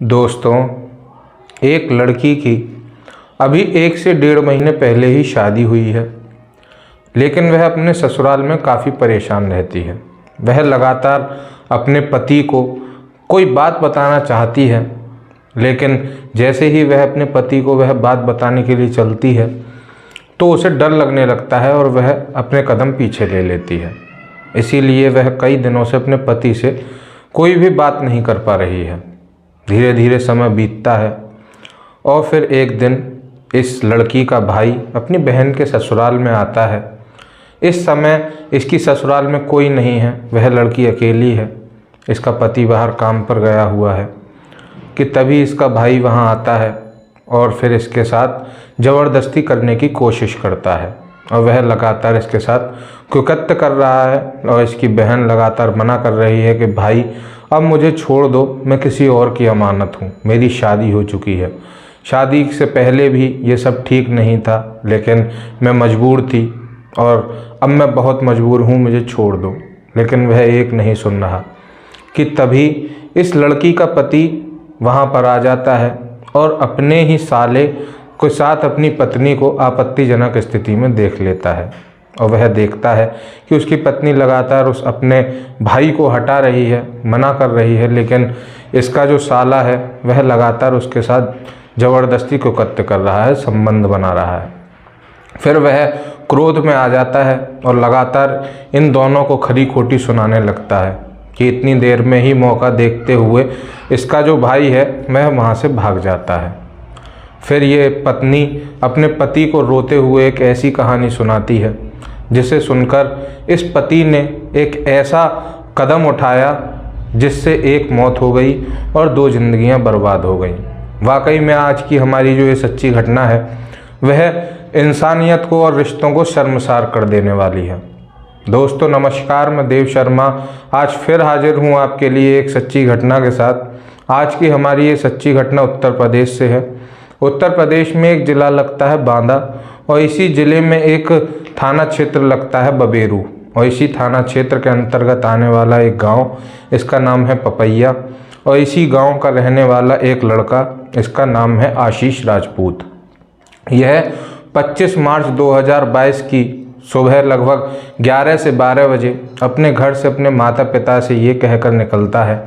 दोस्तों, एक लड़की की अभी 1 से 1.5 महीने पहले ही शादी हुई है, लेकिन वह अपने ससुराल में काफ़ी परेशान रहती है। वह लगातार अपने पति को कोई बात बताना चाहती है, लेकिन जैसे ही वह अपने पति को वह बात बताने के लिए चलती है तो उसे डर लगने लगता है और वह अपने कदम पीछे ले लेती है। इसीलिए वह कई दिनों से अपने पति से कोई भी बात नहीं कर पा रही है। धीरे धीरे समय बीतता है और फिर एक दिन इस लड़की का भाई अपनी बहन के ससुराल में आता है। इस समय इसकी ससुराल में कोई नहीं है, वह लड़की अकेली है। इसका पति बाहर काम पर गया हुआ है कि तभी इसका भाई वहां आता है और फिर इसके साथ ज़बरदस्ती करने की कोशिश करता है और वह लगातार इसके साथ कुकत्त कर रहा है और इसकी बहन लगातार मना कर रही है कि भाई अब मुझे छोड़ दो, मैं किसी और की अमानत हूँ, मेरी शादी हो चुकी है। शादी से पहले भी ये सब ठीक नहीं था, लेकिन मैं मजबूर थी और अब मैं बहुत मजबूर हूँ, मुझे छोड़ दो। लेकिन वह एक नहीं सुन रहा कि तभी इस लड़की का पति वहाँ पर आ जाता है और अपने ही साले के साथ अपनी पत्नी को आपत्तिजनक स्थिति में देख लेता है। और वह देखता है कि उसकी पत्नी लगातार उस अपने भाई को हटा रही है, मना कर रही है, लेकिन इसका जो साला है वह लगातार उसके साथ ज़बरदस्ती कुकत्त कर रहा है, संबंध बना रहा है। फिर वह क्रोध में आ जाता है और लगातार इन दोनों को खरी खोटी सुनाने लगता है कि इतनी देर में ही मौका देखते हुए इसका जो भाई है वह वहाँ से भाग जाता है। फिर ये पत्नी अपने पति को रोते हुए एक ऐसी कहानी सुनाती है जिसे सुनकर इस पति ने एक ऐसा कदम उठाया जिससे एक मौत हो गई और 2 जिंदगियां बर्बाद हो गईं। वाकई में आज की हमारी जो ये सच्ची घटना है वह इंसानियत को और रिश्तों को शर्मसार कर देने वाली है। दोस्तों नमस्कार, मैं देव शर्मा आज फिर हाजिर हूँ आपके लिए एक सच्ची घटना के साथ। आज की हमारी ये सच्ची घटना उत्तर प्रदेश से है। उत्तर प्रदेश में एक ज़िला लगता है बांदा और इसी ज़िले में एक थाना क्षेत्र लगता है बबेरू और इसी थाना क्षेत्र के अंतर्गत आने वाला एक गांव, इसका नाम है पपैया और इसी गांव का रहने वाला एक लड़का, इसका नाम है आशीष राजपूत। यह 25 मार्च 2022 की सुबह लगभग 11 से 12 बजे अपने घर से अपने माता पिता से ये कहकर निकलता है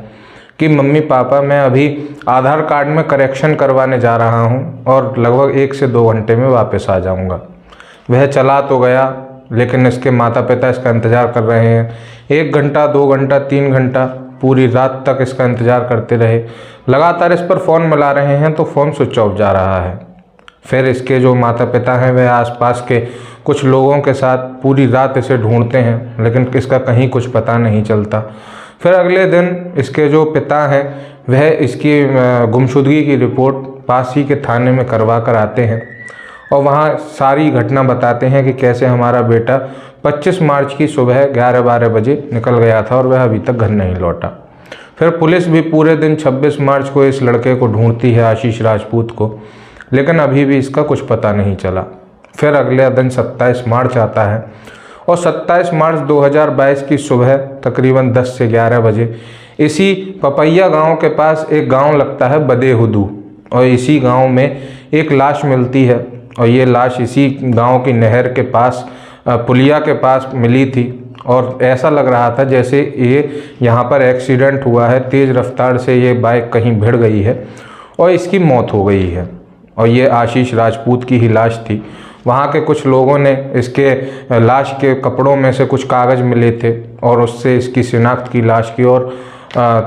कि मम्मी पापा मैं अभी आधार कार्ड में करेक्शन करवाने जा रहा हूँ और लगभग 1 से 2 घंटे में वापस आ जाऊँगा। वह चला तो गया, लेकिन इसके माता पिता इसका इंतज़ार कर रहे हैं। 1 घंटा, 2 घंटा, 3 घंटा, पूरी रात तक इसका इंतज़ार करते रहे। लगातार इस पर फ़ोन मिला रहे हैं तो फ़ोन स्विच ऑफ जा रहा है। फिर इसके जो माता पिता हैं वह आसपास के कुछ लोगों के साथ पूरी रात इसे ढूंढते हैं, लेकिन इसका कहीं कुछ पता नहीं चलता। फिर अगले दिन इसके जो पिता हैं वह इसकी गुमशुदगी की रिपोर्ट पास ही के थाने में करवा कर आते हैं और वहाँ सारी घटना बताते हैं कि कैसे हमारा बेटा 25 मार्च की सुबह 11-12 बजे निकल गया था और वह अभी तक घर नहीं लौटा। फिर पुलिस भी पूरे दिन 26 मार्च को इस लड़के को ढूंढती है, आशीष राजपूत को, लेकिन अभी भी इसका कुछ पता नहीं चला। फिर अगले दिन 27 मार्च आता है और 27 मार्च 2022 की सुबह तकरीबन 10 से 11 बजे इसी पपैया गांव के पास एक गांव लगता है बदेहुदू और इसी गांव में एक लाश मिलती है और ये लाश इसी गांव की नहर के पास पुलिया के पास मिली थी और ऐसा लग रहा था जैसे ये यहाँ पर एक्सीडेंट हुआ है, तेज़ रफ्तार से ये बाइक कहीं भिड़ गई है और इसकी मौत हो गई है और ये आशीष राजपूत की ही लाश थी। वहाँ के कुछ लोगों ने इसके लाश के कपड़ों में से कुछ कागज़ मिले थे और उससे इसकी शिनाख्त की लाश की और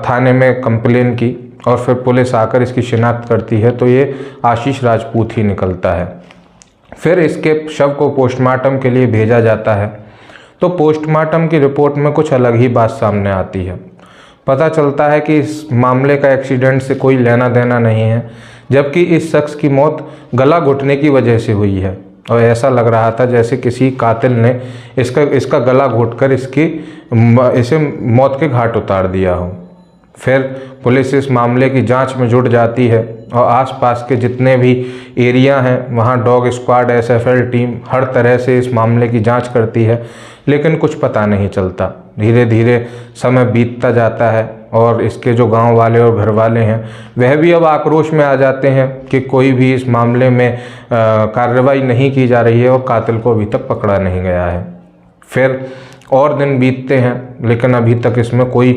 थाने में कंप्लेन की और फिर पुलिस आकर इसकी शिनाख्त करती है तो ये आशीष राजपूत ही निकलता है। फिर इसके शव को पोस्टमार्टम के लिए भेजा जाता है तो पोस्टमार्टम की रिपोर्ट में कुछ अलग ही बात सामने आती है। पता चलता है कि इस मामले का एक्सीडेंट से कोई लेना देना नहीं है, जबकि इस शख्स की मौत गला घुटने की वजह से हुई है और ऐसा लग रहा था जैसे किसी कातिल ने इसका गला घोंटकर इसे मौत के घाट उतार दिया हो। फिर पुलिस इस मामले की जांच में जुट जाती है और आसपास के जितने भी एरिया हैं वहां डॉग स्क्वाड, एसएफएल टीम हर तरह से इस मामले की जांच करती है, लेकिन कुछ पता नहीं चलता। धीरे धीरे समय बीतता जाता है और इसके जो गांव वाले और घर वाले हैं वह भी अब आक्रोश में आ जाते हैं कि कोई भी इस मामले में कार्रवाई नहीं की जा रही है और कातिल को अभी तक पकड़ा नहीं गया है। फिर और दिन बीतते हैं लेकिन अभी तक इसमें कोई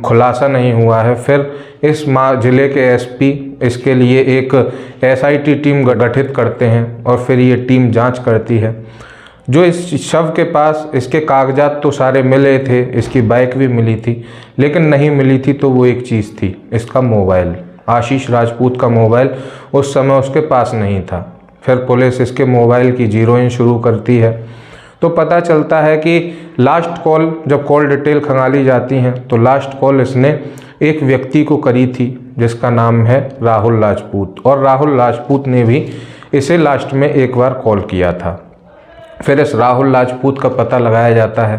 खुलासा नहीं हुआ है। फिर इस ज़िले के एसपी इसके लिए एक एसआईटी टीम गठित करते हैं और फिर ये टीम जांच करती है। जो इस शव के पास इसके कागजात तो सारे मिले थे, इसकी बाइक भी मिली थी, लेकिन नहीं मिली थी तो वो एक चीज़ थी, इसका मोबाइल। आशीष राजपूत का मोबाइल उस समय उसके पास नहीं था। फिर पुलिस इसके मोबाइल की जीरोइंग शुरू करती है तो पता चलता है कि लास्ट कॉल, जब कॉल डिटेल खंगाली जाती हैं तो लास्ट कॉल इसने एक व्यक्ति को करी थी जिसका नाम है राहुल राजपूत, और राहुल राजपूत ने भी इसे लास्ट में एक बार कॉल किया था। फिर इस राहुल राजपूत का पता लगाया जाता है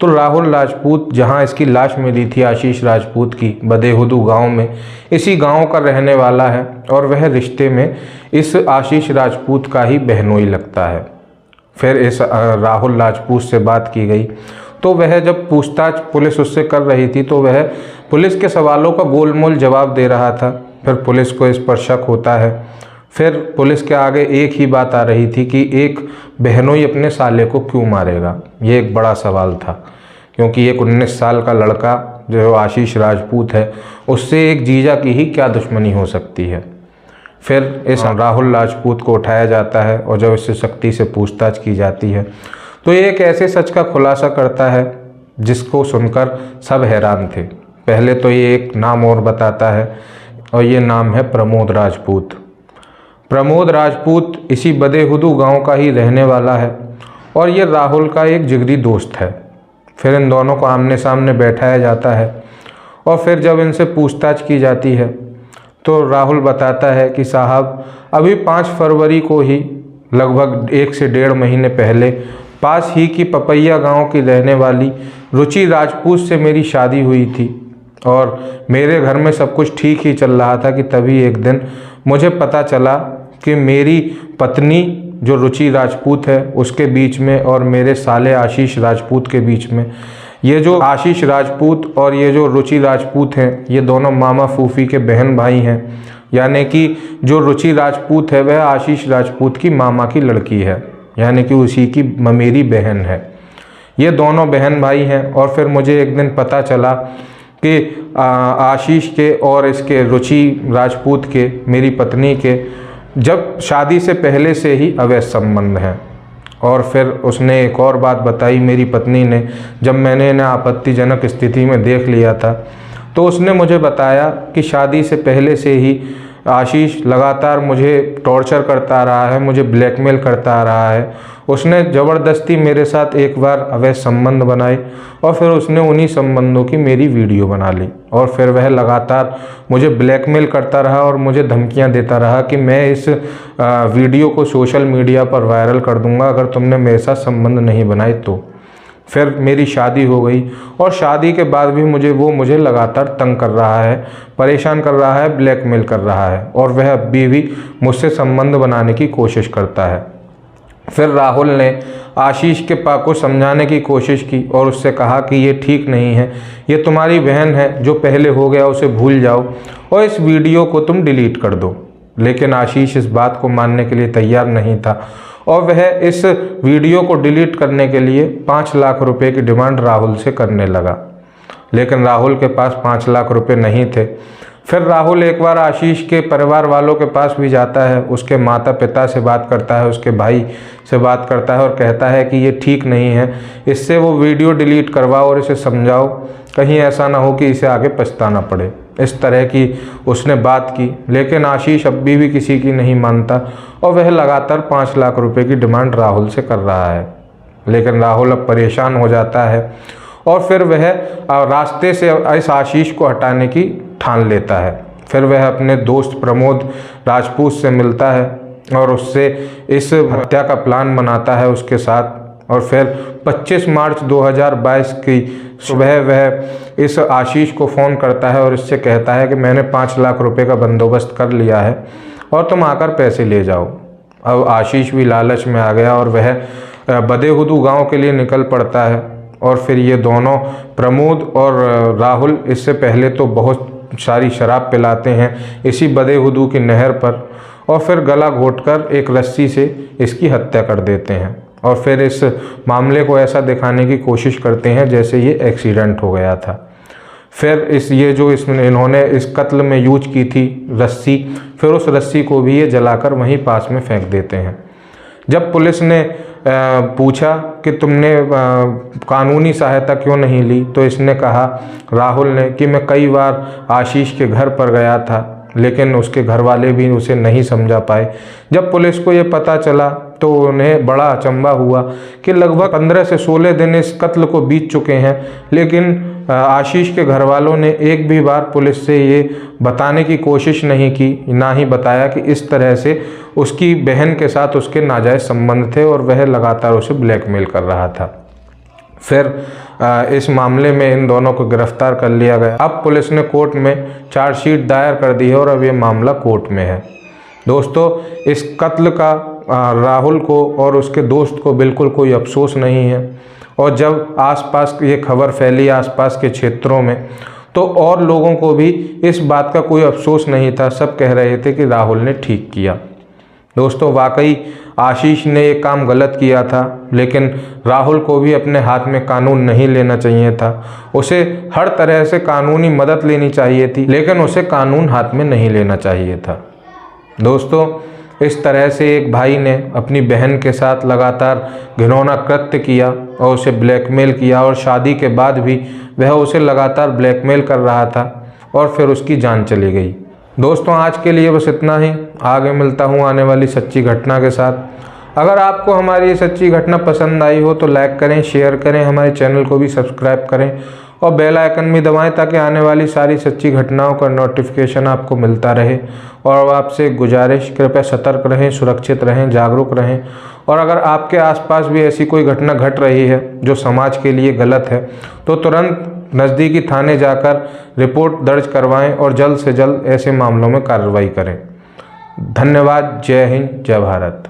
तो राहुल राजपूत जहां इसकी लाश मिली थी आशीष राजपूत की, बदेहुदू गांव में, इसी गांव का रहने वाला है और वह रिश्ते में इस आशीष राजपूत का ही बहनोई लगता है। फिर इस राहुल राजपूत से बात की गई तो वह जब पूछताछ पुलिस उससे कर रही थी तो वह पुलिस के सवालों का गोलमोल जवाब दे रहा था। फिर पुलिस को इस पर शक होता है। फिर पुलिस के आगे एक ही बात आ रही थी कि एक बहनोई अपने साले को क्यों मारेगा। ये एक बड़ा सवाल था क्योंकि एक 19 साल का लड़का जो आशीष राजपूत है उससे एक जीजा की ही क्या दुश्मनी हो सकती है। फिर इस राहुल राजपूत को उठाया जाता है और जब इससे सख्ती से पूछताछ की जाती है तो ये एक ऐसे सच का खुलासा करता है जिसको सुनकर सब हैरान थे। पहले तो ये एक नाम और बताता है और ये नाम है प्रमोद राजपूत। प्रमोद राजपूत इसी बदेहुदू गांव का ही रहने वाला है और ये राहुल का एक जिगरी दोस्त है। फिर इन दोनों को आमने सामने बैठाया जाता है और फिर जब इनसे पूछताछ की जाती है तो राहुल बताता है कि साहब अभी 5 फरवरी को ही लगभग 1 से 1.5 महीने पहले पास ही की पपैया गांव की रहने वाली रुचि राजपूत से मेरी शादी हुई थी और मेरे घर में सब कुछ ठीक ही चल रहा था कि तभी एक दिन मुझे पता चला कि मेरी पत्नी जो रुचि राजपूत है उसके बीच में और मेरे साले आशीष राजपूत के बीच में, ये जो आशीष राजपूत और ये जो रुचि राजपूत हैं ये दोनों मामा फूफी के बहन भाई हैं। यानी कि जो रुचि राजपूत है वह आशीष राजपूत की मामा की लड़की है, यानी कि उसी की ममेरी बहन है। ये दोनों बहन भाई हैं। और फिर मुझे एक दिन पता चला कि आशीष के और इसके रुचि राजपूत के, मेरी पत्नी के, जब शादी से पहले से ही अवैध संबंध हैं। और फिर उसने एक और बात बताई मेरी पत्नी ने, जब मैंने इन्हें आपत्तिजनक स्थिति में देख लिया था तो उसने मुझे बताया कि शादी से पहले से ही आशीष लगातार मुझे टॉर्चर करता रहा है, मुझे ब्लैकमेल करता आ रहा है। उसने ज़बरदस्ती मेरे साथ एक बार अवैध संबंध बनाए और फिर उसने उन्हीं संबंधों की मेरी वीडियो बना ली और फिर वह लगातार मुझे ब्लैकमेल करता रहा और मुझे धमकियां देता रहा कि मैं इस वीडियो को सोशल मीडिया पर वायरल कर दूंगा अगर तुमने मेरे साथ संबंध नहीं बनाए तो। फिर मेरी शादी हो गई और शादी के बाद भी मुझे लगातार तंग कर रहा है, परेशान कर रहा है, ब्लैकमेल कर रहा है और वह अभी भी मुझसे संबंध बनाने की कोशिश करता है। फिर राहुल ने आशीष के पापा को समझाने की कोशिश की और उससे कहा कि ये ठीक नहीं है, ये तुम्हारी बहन है, जो पहले हो गया उसे भूल जाओ और इस वीडियो को तुम डिलीट कर दो। लेकिन आशीष इस बात को मानने के लिए तैयार नहीं था और वह इस वीडियो को डिलीट करने के लिए 5 लाख रुपए की डिमांड राहुल से करने लगा। लेकिन राहुल के पास 5 लाख रुपए नहीं थे। फिर राहुल एक बार आशीष के परिवार वालों के पास भी जाता है, उसके माता पिता से बात करता है, उसके भाई से बात करता है और कहता है कि ये ठीक नहीं है, इससे वो वीडियो डिलीट करवाओ और इसे समझाओ, कहीं ऐसा ना हो कि इसे आगे पछताना पड़े। इस तरह की उसने बात की, लेकिन आशीष अभी भी किसी की नहीं मानता और वह लगातार 5 लाख रुपए की डिमांड राहुल से कर रहा है। लेकिन राहुल अब परेशान हो जाता है और फिर वह रास्ते से इस आशीष को हटाने की ठान लेता है। फिर वह अपने दोस्त प्रमोद राजपूत से मिलता है और उससे इस हत्या का प्लान बनाता है उसके साथ। और फिर 25 मार्च 2022 की सुबह वह इस आशीष को फ़ोन करता है और इससे कहता है कि मैंने 5 लाख रुपए का बंदोबस्त कर लिया है और तुम आकर पैसे ले जाओ। अब आशीष भी लालच में आ गया और वह बदेहुदू गांव के लिए निकल पड़ता है और फिर ये दोनों प्रमोद और राहुल इससे पहले तो बहुत सारी शराब पिलाते हैं इसी बदेहुदू की नहर पर, और फिर गला घोंटकर एक रस्सी से इसकी हत्या कर देते हैं और फिर इस मामले को ऐसा दिखाने की कोशिश करते हैं जैसे ये एक्सीडेंट हो गया था। फिर इन्होंने इस कत्ल में यूज की थी रस्सी, फिर उस रस्सी को भी ये जलाकर वहीं पास में फेंक देते हैं। जब पुलिस ने पूछा कि तुमने कानूनी सहायता क्यों नहीं ली, तो इसने कहा, राहुल ने, कि मैं कई बार आशीष के घर पर गया था लेकिन उसके घर वाले भी उसे नहीं समझा पाए। जब पुलिस को ये पता चला तो उन्हें बड़ा अचंभा हुआ कि लगभग 15 से 16 दिन इस कत्ल को बीत चुके हैं, लेकिन आशीष के घर वालों ने एक भी बार पुलिस से ये बताने की कोशिश नहीं की, ना ही बताया कि इस तरह से उसकी बहन के साथ उसके नाजायज़ संबंध थे और वह लगातार उसे ब्लैकमेल कर रहा था। फिर इस मामले में इन दोनों को गिरफ्तार कर लिया गया। अब पुलिस ने कोर्ट में चार्जशीट दायर कर दी है और अब ये मामला कोर्ट में है। दोस्तों, इस कत्ल का राहुल को और उसके दोस्त को बिल्कुल कोई अफसोस नहीं है, और जब आसपास ये खबर फैली आसपास के क्षेत्रों में, तो और लोगों को भी इस बात का कोई अफसोस नहीं था। सब कह रहे थे कि राहुल ने ठीक किया। दोस्तों, वाकई आशीष ने ये काम गलत किया था, लेकिन राहुल को भी अपने हाथ में कानून नहीं लेना चाहिए था। उसे हर तरह से कानूनी मदद लेनी चाहिए थी, लेकिन उसे कानून हाथ में नहीं लेना चाहिए था। दोस्तों, इस तरह से एक भाई ने अपनी बहन के साथ लगातार घिनौना कृत्य किया और उसे ब्लैकमेल किया, और शादी के बाद भी वह उसे लगातार ब्लैकमेल कर रहा था और फिर उसकी जान चली गई। दोस्तों, आज के लिए बस इतना ही। आगे मिलता हूँ आने वाली सच्ची घटना के साथ। अगर आपको हमारी ये सच्ची घटना पसंद आई हो तो लाइक करें, शेयर करें, हमारे चैनल को भी सब्सक्राइब करें और बेल आइकन भी दबाएं ताकि आने वाली सारी सच्ची घटनाओं का नोटिफिकेशन आपको मिलता रहे। और आपसे गुजारिश, कृपया सतर्क रहें, सुरक्षित रहें, जागरूक रहें। और अगर आपके आसपास भी ऐसी कोई घटना घट रही है जो समाज के लिए गलत है, तो तुरंत नज़दीकी थाने जाकर रिपोर्ट दर्ज करवाएं और जल्द से जल्द ऐसे मामलों में कार्रवाई करें। धन्यवाद। जय हिंद, जय भारत।